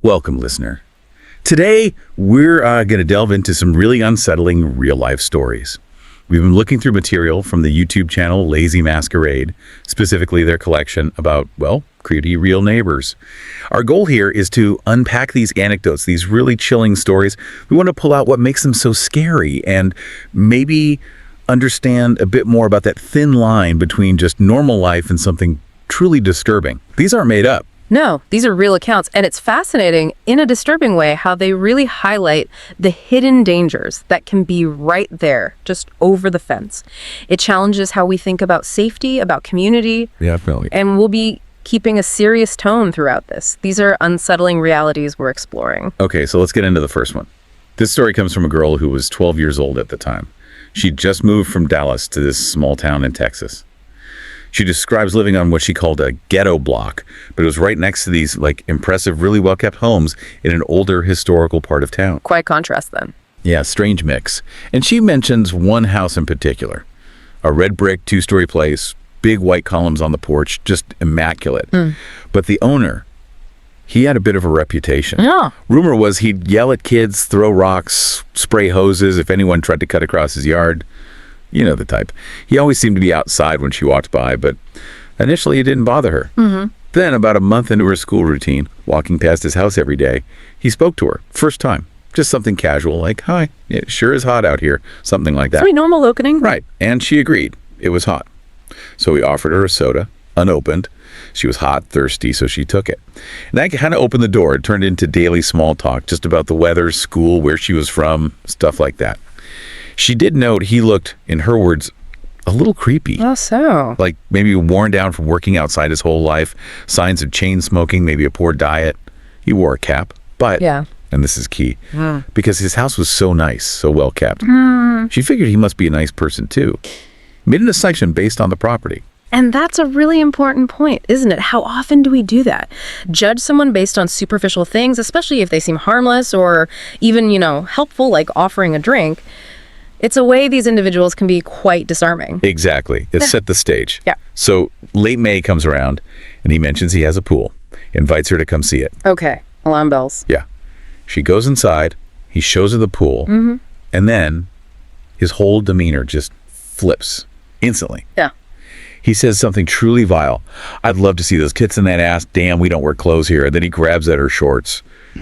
Welcome, listener. Today, we're going to delve into some really unsettling real-life stories. We've been looking through material from the YouTube channel Lazy Masquerade, specifically their collection about, well, creepy real neighbors. Our goal here is to unpack these anecdotes, these really chilling stories. We want to pull out what makes them so scary and maybe understand a bit more about that thin line between just normal life and something truly disturbing. These aren't made up. No, these are real accounts, and it's fascinating in a disturbing way how they really highlight the hidden dangers that can be right there, just over the fence. It challenges how we think about safety, about community. Yeah, definitely. And we'll be keeping a serious tone throughout this. These are unsettling realities we're exploring. Okay, so let's get into the first one. This story comes from a girl who was 12 years old at the time. She'd just moved from Dallas to this small town in Texas. She describes living on what she called a ghetto block, but it was right next to these impressive, really well-kept homes in an older historical part of town. Quite contrast then. Yeah, strange mix. And she mentions one house in particular, a red brick two-story place, big white columns on the porch, just immaculate. But the owner, he had a bit of a reputation. Yeah. Rumor was he'd yell at kids, throw rocks, spray hoses if anyone tried to cut across his yard. You know the type. He always seemed to be outside when she walked by, but initially it didn't bother her. Then, about a month into her school routine, walking past his house every day, he spoke to her. First time. Just something casual, like, "Hi, it sure is hot out here." Something like that. Pretty normal opening. Right. And she agreed. It was hot. So he offered her a soda, unopened. She was hot, thirsty, so she took it. And that kind of opened the door. It turned into daily small talk, just about the weather, school, where she was from, stuff like that. She did note he looked, in her words, a little creepy. Oh, so? Like maybe worn down from working outside his whole life, signs of chain smoking, maybe a poor diet. He wore a cap, but, Yeah. and this is key, because his house was so nice, so well kept. She figured he must be a nice person too. Made an assumption based on the property. And that's a really important point, isn't it? How often do we do that? Judge someone based on superficial things, especially if they seem harmless or even, helpful, like offering a drink. It's a way these individuals can be quite disarming. Exactly. It set the stage. Yeah. So late May comes around, and he mentions he has a pool. Invites her to come see it. Okay. Alarm bells. Yeah. She goes inside. He shows her the pool. And then his whole demeanor just flips instantly. Yeah. He says something truly vile. "I'd love to see those tits in that ass. Damn, we don't wear clothes here." And then he grabs at her shorts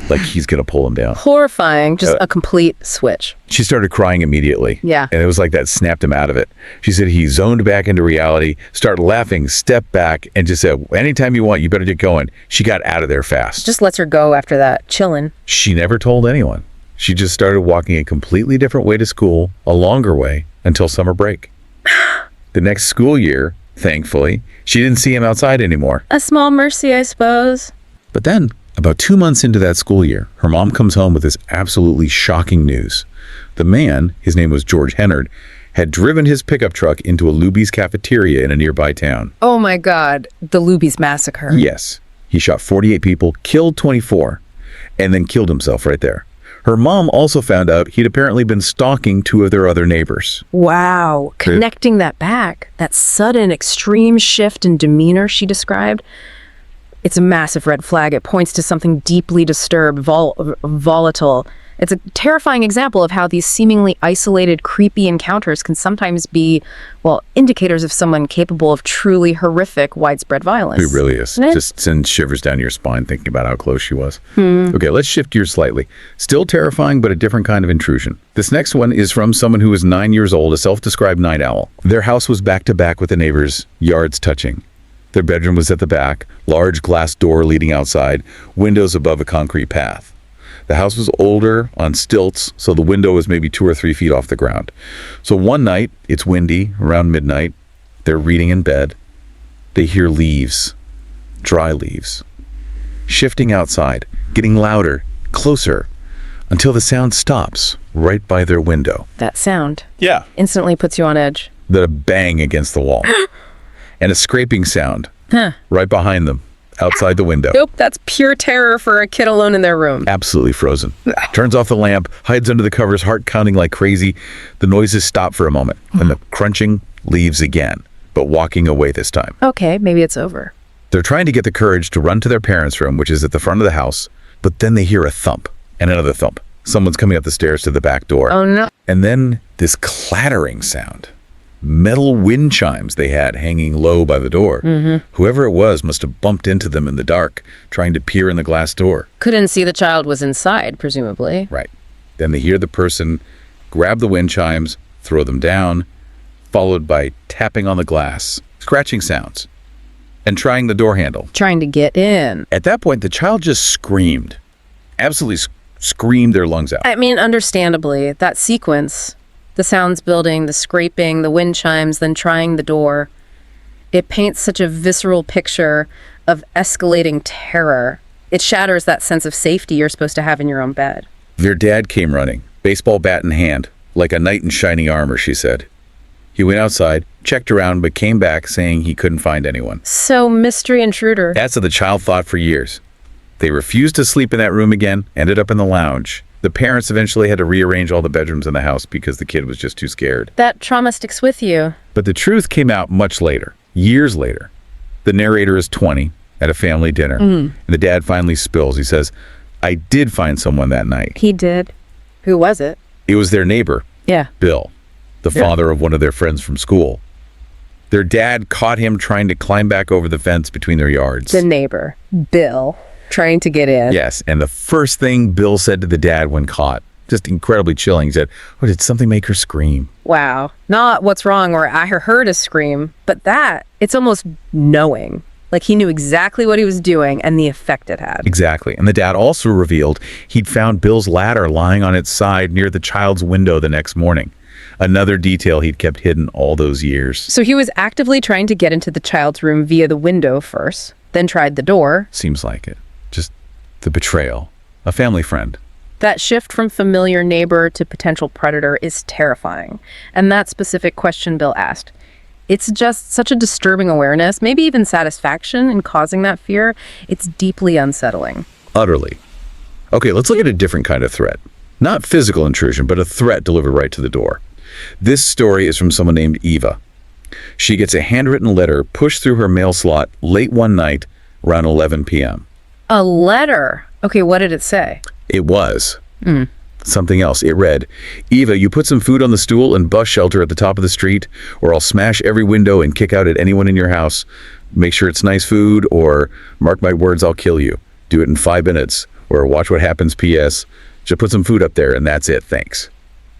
like he's going to pull them down. Horrifying. Just a complete switch. She started crying immediately. Yeah. And it was like that snapped him out of it. She said he zoned back into reality, started laughing, stepped back, and just said, "Anytime you want, you better get going." She got out of there fast. Just lets her go after that. Chillin'. She never told anyone. She just started walking a completely different way to school, a longer way, until summer break. The next school year, thankfully, she didn't see him outside anymore. A small mercy, I suppose. But then, about 2 months into that school year, her mom comes home with this absolutely shocking news. The man, his name was George Hennard, had driven his pickup truck into a Luby's cafeteria in a nearby town. Oh my God. The Luby's massacre. Yes. He shot 48 people, killed 24, and then killed himself right there. Her mom also found out he'd apparently been stalking 2 of their other neighbors. Wow. Connecting that back, that sudden extreme shift in demeanor she described, it's a massive red flag. It points to something deeply disturbed, volatile. It's a terrifying example of how these seemingly isolated, creepy encounters can sometimes be, indicators of someone capable of truly horrific, widespread violence. It really is. Just sends shivers down your spine thinking about how close she was. Okay, let's shift gears slightly. Still terrifying, but a different kind of intrusion. This next one is from someone who was 9 years old, a self-described night owl. Their house was back to back with the neighbors, yards touching. Their bedroom was at the back, large glass door leading outside, windows above a concrete path. The house was older, on stilts, so the window was maybe 2 or 3 feet off the ground. So one night, it's windy, around midnight. They're reading in bed. They hear leaves, dry leaves, shifting outside, getting louder, closer, until the sound stops right by their window. That sound. Yeah. Instantly puts you on edge. Then a bang against the wall. And a scraping sound right behind them, outside the window. Nope, that's pure terror for a kid alone in their room. Absolutely frozen. Turns off the lamp, hides under the covers, heart counting like crazy. The noises stop for a moment, and the crunching leaves again, but walking away this time. Okay, maybe it's over. They're trying to get the courage to run to their parents' room, which is at the front of the house, But then they hear a thump and another thump. Someone's coming up the stairs to the back door. Oh, no. And then this clattering sound. Metal wind chimes they had hanging low by the door. Whoever it was must have bumped into them in the dark, trying to peer in the glass door. Couldn't see the child was inside, presumably. Right. Then they hear the person grab the wind chimes, throw them down, followed by tapping on the glass, scratching sounds, and trying the door handle. Trying to get in. At that point, the child just screamed. Absolutely screamed their lungs out. I mean, understandably, that sequence, the sounds building, the scraping, the wind chimes, then trying the door, it paints such a visceral picture of escalating terror. It shatters that sense of safety you're supposed to have in your own bed. Their dad came running, baseball bat in hand, like a knight in shining armor, she said. He went outside, checked around, but came back saying he couldn't find anyone. So, mystery intruder. That's what the child thought for years. They refused to sleep in that room again, ended up in the lounge. The parents eventually had to rearrange all the bedrooms in the house because the kid was just too scared. That trauma sticks with you. But the truth came out much later, years later. The narrator is 20 at a family dinner, and the dad finally spills. He says, I did find someone that night. He did. Who was it? It was their neighbor, Yeah. Bill, the father of one of their friends from school. Their dad caught him trying to climb back over the fence between their yards. The neighbor, Bill, trying to get in. Yes, and the first thing Bill said to the dad when caught, just incredibly chilling, he said, oh, did something make her scream? Wow. Not what's wrong or I heard a scream, but that, it's almost knowing. Like he knew exactly what he was doing and the effect it had. Exactly. And the dad also revealed he'd found Bill's ladder lying on its side near the child's window the next morning. Another detail he'd kept hidden all those years. So he was actively trying to get into the child's room via the window first, then tried the door. Seems like it. Just the betrayal. A family friend. That shift from familiar neighbor to potential predator is terrifying. And that specific question Bill asked, it's just such a disturbing awareness, maybe even satisfaction in causing that fear. It's deeply unsettling. Utterly. Okay, let's look at a different kind of threat. Not physical intrusion, but a threat delivered right to the door. This story is from someone named Eva. She gets a handwritten letter pushed through her mail slot late one night around 11 p.m. A letter? Okay, what did it say? It was something else. It read, Eva, you put some food on the stool and bus shelter at the top of the street, or I'll smash every window and kick out at anyone in your house. Make sure it's nice food, or mark my words, I'll kill you. Do it in 5 minutes, or watch what happens, P.S. Just put some food up there and that's it. Thanks.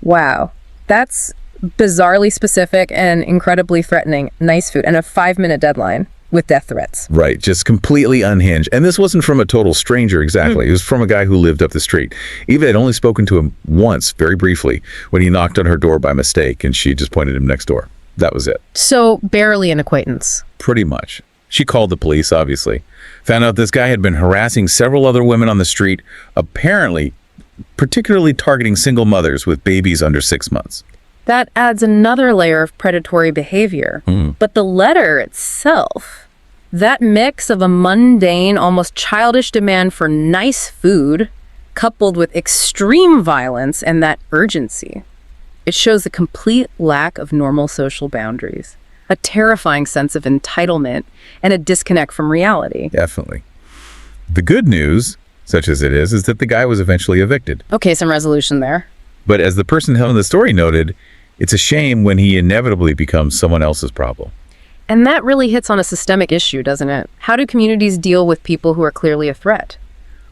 Wow. That's bizarrely specific and incredibly threatening. Nice food and a 5-minute deadline with death threats. Right, just completely unhinged. And this wasn't from a total stranger exactly. It was from a guy who lived up the street. Eva had only spoken to him once, very briefly, when he knocked on her door by mistake and she just pointed him next door. That was it. So barely an acquaintance. Pretty much. She called the police, obviously. Found out this guy had been harassing several other women on the street, apparently particularly targeting single mothers with babies under 6 months. That adds another layer of predatory behavior. But the letter itself, that mix of a mundane, almost childish demand for nice food, coupled with extreme violence and that urgency, it shows a complete lack of normal social boundaries, a terrifying sense of entitlement, and a disconnect from reality. Definitely. The good news, such as it is that the guy was eventually evicted. Okay, some resolution there. But as the person telling the story noted, it's a shame when he inevitably becomes someone else's problem. And that really hits on a systemic issue, doesn't it? How do communities deal with people who are clearly a threat?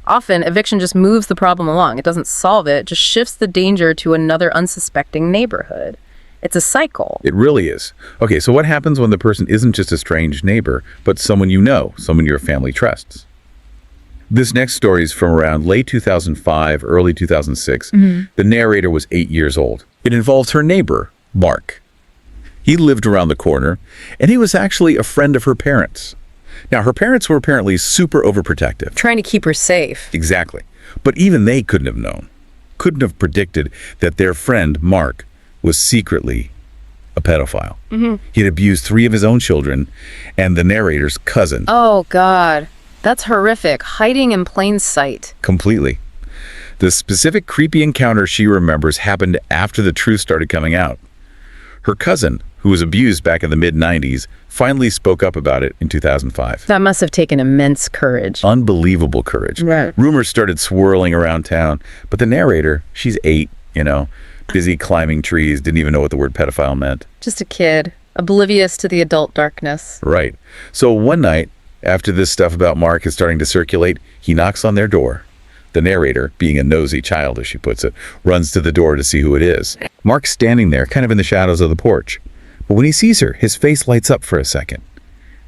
Often, eviction just moves the problem along. It doesn't solve it, just shifts the danger to another unsuspecting neighborhood. It's a cycle. It really is. Okay, so what happens when the person isn't just a strange neighbor, but someone you know, someone your family trusts? This next story is from around late 2005, early 2006. The narrator was 8 years old. It involved her neighbor, Mark. He lived around the corner, and he was actually a friend of her parents. Now, her parents were apparently super overprotective. Trying to keep her safe. Exactly. But even they couldn't have known, couldn't have predicted that their friend, Mark, was secretly a pedophile. He had abused 3 of his own children and the narrator's cousin. Oh, God. That's horrific. Hiding in plain sight. Completely. The specific creepy encounter she remembers happened after the truth started coming out. Her cousin, who was abused back in the mid-90s, finally spoke up about it in 2005. That must have taken immense courage. Unbelievable courage. Right. Rumors started swirling around town, but the narrator, she's 8, busy climbing trees, didn't even know what the word pedophile meant. Just a kid, oblivious to the adult darkness. Right. So one night, after this stuff about Mark is starting to circulate, he knocks on their door. The narrator, being a nosy child, as she puts it, runs to the door to see who it is. Mark's standing there, kind of in the shadows of the porch. But when he sees her, his face lights up for a second.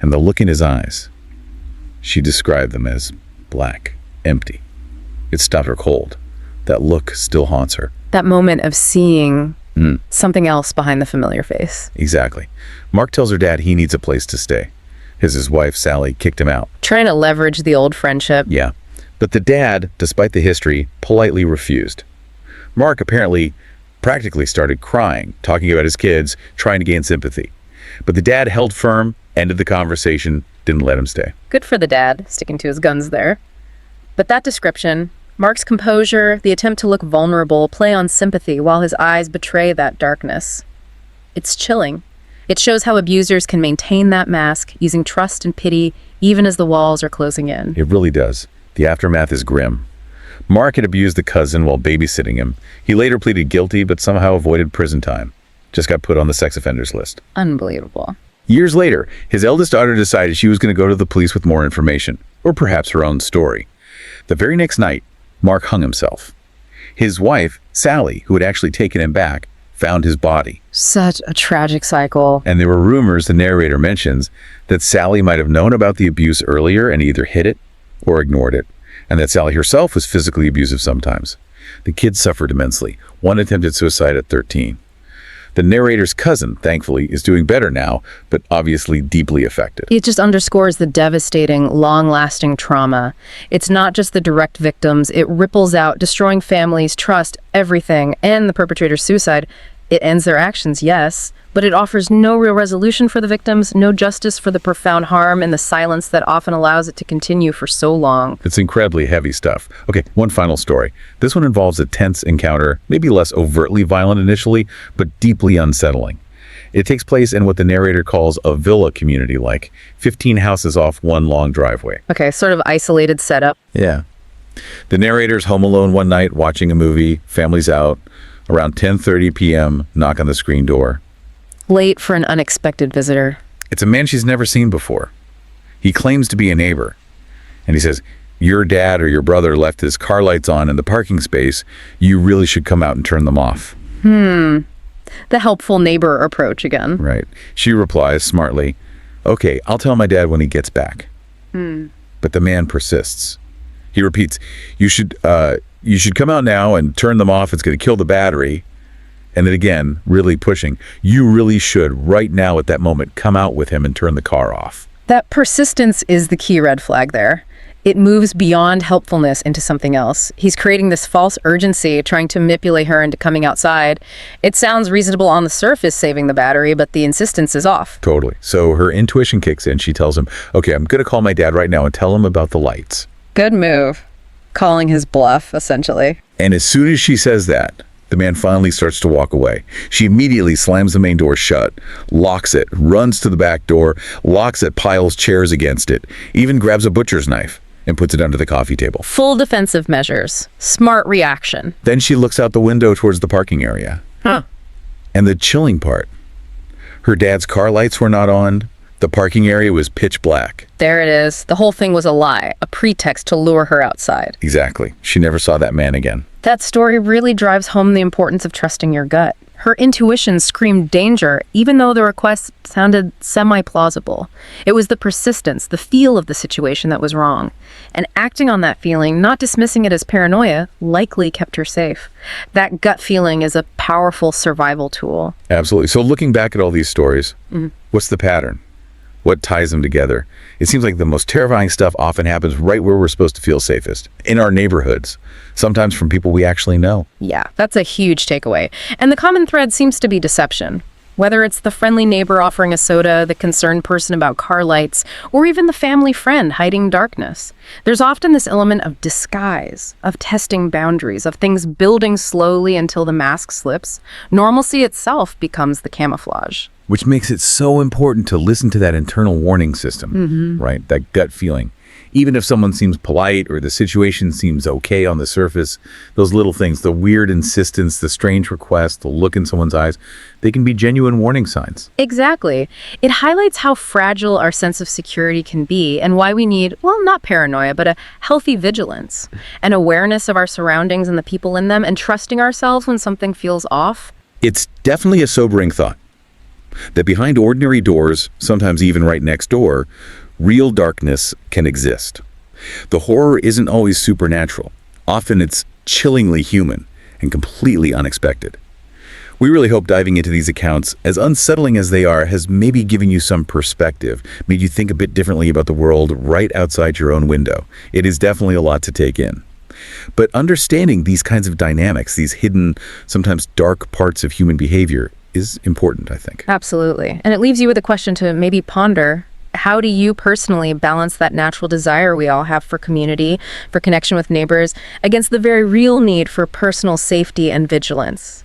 And the look in his eyes, she described them as black, empty. It stopped her cold. That look still haunts her. That moment of seeing something else behind the familiar face. Exactly. Mark tells her dad he needs a place to stay. His wife, Sally, kicked him out. Trying to leverage the old friendship. Yeah. But the dad, despite the history, politely refused. Mark apparently practically started crying, talking about his kids, trying to gain sympathy. But the dad held firm, ended the conversation, didn't let him stay. Good for the dad, sticking to his guns there. But that description, Mark's composure, the attempt to look vulnerable, play on sympathy while his eyes betray that darkness. It's chilling. It shows how abusers can maintain that mask, using trust and pity, even as the walls are closing in. It really does. The aftermath is grim. Mark had abused the cousin while babysitting him. He later pleaded guilty, but somehow avoided prison time. Just got put on the sex offenders list. Unbelievable. Years later, his eldest daughter decided she was going to go to the police with more information, or perhaps her own story. The very next night, Mark hung himself. His wife, Sally, who had actually taken him back, found his body. Such a tragic cycle. And there were rumors, the narrator mentions, that Sally might have known about the abuse earlier and either hid it or ignored it, and that Sally herself was physically abusive sometimes. The kids suffered immensely. One attempted suicide at 13. The narrator's cousin, thankfully, is doing better now, but obviously deeply affected. It just underscores the devastating, long-lasting trauma. It's not just the direct victims. It ripples out, destroying families, trust, everything, and the perpetrator's suicide. It ends their actions, yes, but it offers no real resolution for the victims, no justice for the profound harm, and the silence that often allows it to continue for so long. It's incredibly heavy stuff. Okay, one final story. This one involves a tense encounter, maybe less overtly violent initially, but deeply unsettling. It takes place in what the narrator calls a villa community, like 15 houses off one long driveway. Okay, sort of isolated setup. Yeah. The narrator's home alone one night, watching a movie, family's out. Around 10:30 p.m., knock on the screen door. Late for an unexpected visitor. It's a man she's never seen before. He claims to be a neighbor. And he says, your dad or your brother left his car lights on in the parking space. You really should come out and turn them off. The helpful neighbor approach again. Right. She replies smartly, okay, I'll tell my dad when he gets back. But the man persists. He repeats, you should come out now and turn them off. It's going to kill the battery. And then again, really pushing, you really should right now at that moment come out with him and turn the car off. That persistence is the key red flag there. It moves beyond helpfulness into something else. He's creating this false urgency, trying to manipulate her into coming outside. It sounds reasonable on the surface, saving the battery, but the insistence is off. Totally. So her intuition kicks in. She tells him, okay, I'm going to call my dad right now and tell him about the lights. Good move. Calling his bluff, essentially. And as soon as she says that, the man finally starts to walk away. She immediately slams the main door shut, locks it, runs to the back door, locks it, piles chairs against it, even grabs a butcher's knife and puts it under the coffee table. Full defensive measures. Smart reaction. Then she looks out the window towards the parking area. And the chilling part, her dad's car lights were not on. The parking area was pitch black. There it is. The whole thing was a lie, a pretext to lure her outside. Exactly. She never saw that man again. That story really drives home the importance of trusting your gut. Her intuition screamed danger, even though the request sounded semi-plausible. It was the persistence, the feel of the situation that was wrong. And acting on that feeling, not dismissing it as paranoia, likely kept her safe. That gut feeling is a powerful survival tool. Absolutely. So looking back at all these stories, what's the pattern? What ties them together? It seems like the most terrifying stuff often happens right where we're supposed to feel safest, in our neighborhoods, sometimes from people we actually know. Yeah, that's a huge takeaway. And the common thread seems to be deception. Whether it's the friendly neighbor offering a soda, the concerned person about car lights, or even the family friend hiding darkness, there's often this element of disguise, of testing boundaries, of things building slowly until the mask slips. Normalcy itself becomes the camouflage. Which makes it so important to listen to that internal warning system, right? That gut feeling. Even if someone seems polite or the situation seems okay on the surface, those little things, the weird insistence, the strange request, the look in someone's eyes, they can be genuine warning signs. Exactly. It highlights how fragile our sense of security can be and why we need, well, not paranoia, but a healthy vigilance, an awareness of our surroundings and the people in them, and trusting ourselves when something feels off. It's definitely a sobering thought that behind ordinary doors, sometimes even right next door, real darkness can exist. The horror isn't always supernatural. Often it's chillingly human and completely unexpected. We really hope diving into these accounts, as unsettling as they are, has maybe given you some perspective, made you think a bit differently about the world right outside your own window. It is definitely a lot to take in. But understanding these kinds of dynamics, these hidden, sometimes dark parts of human behavior, is important, I think. Absolutely. And it leaves you with a question to maybe ponder. How do you personally balance that natural desire we all have for community, for connection with neighbors, against the very real need for personal safety and vigilance,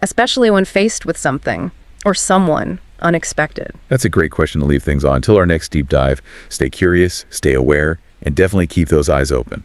especially when faced with something or someone unexpected? That's a great question to leave things on. Until our next deep dive, stay curious, stay aware, and definitely keep those eyes open.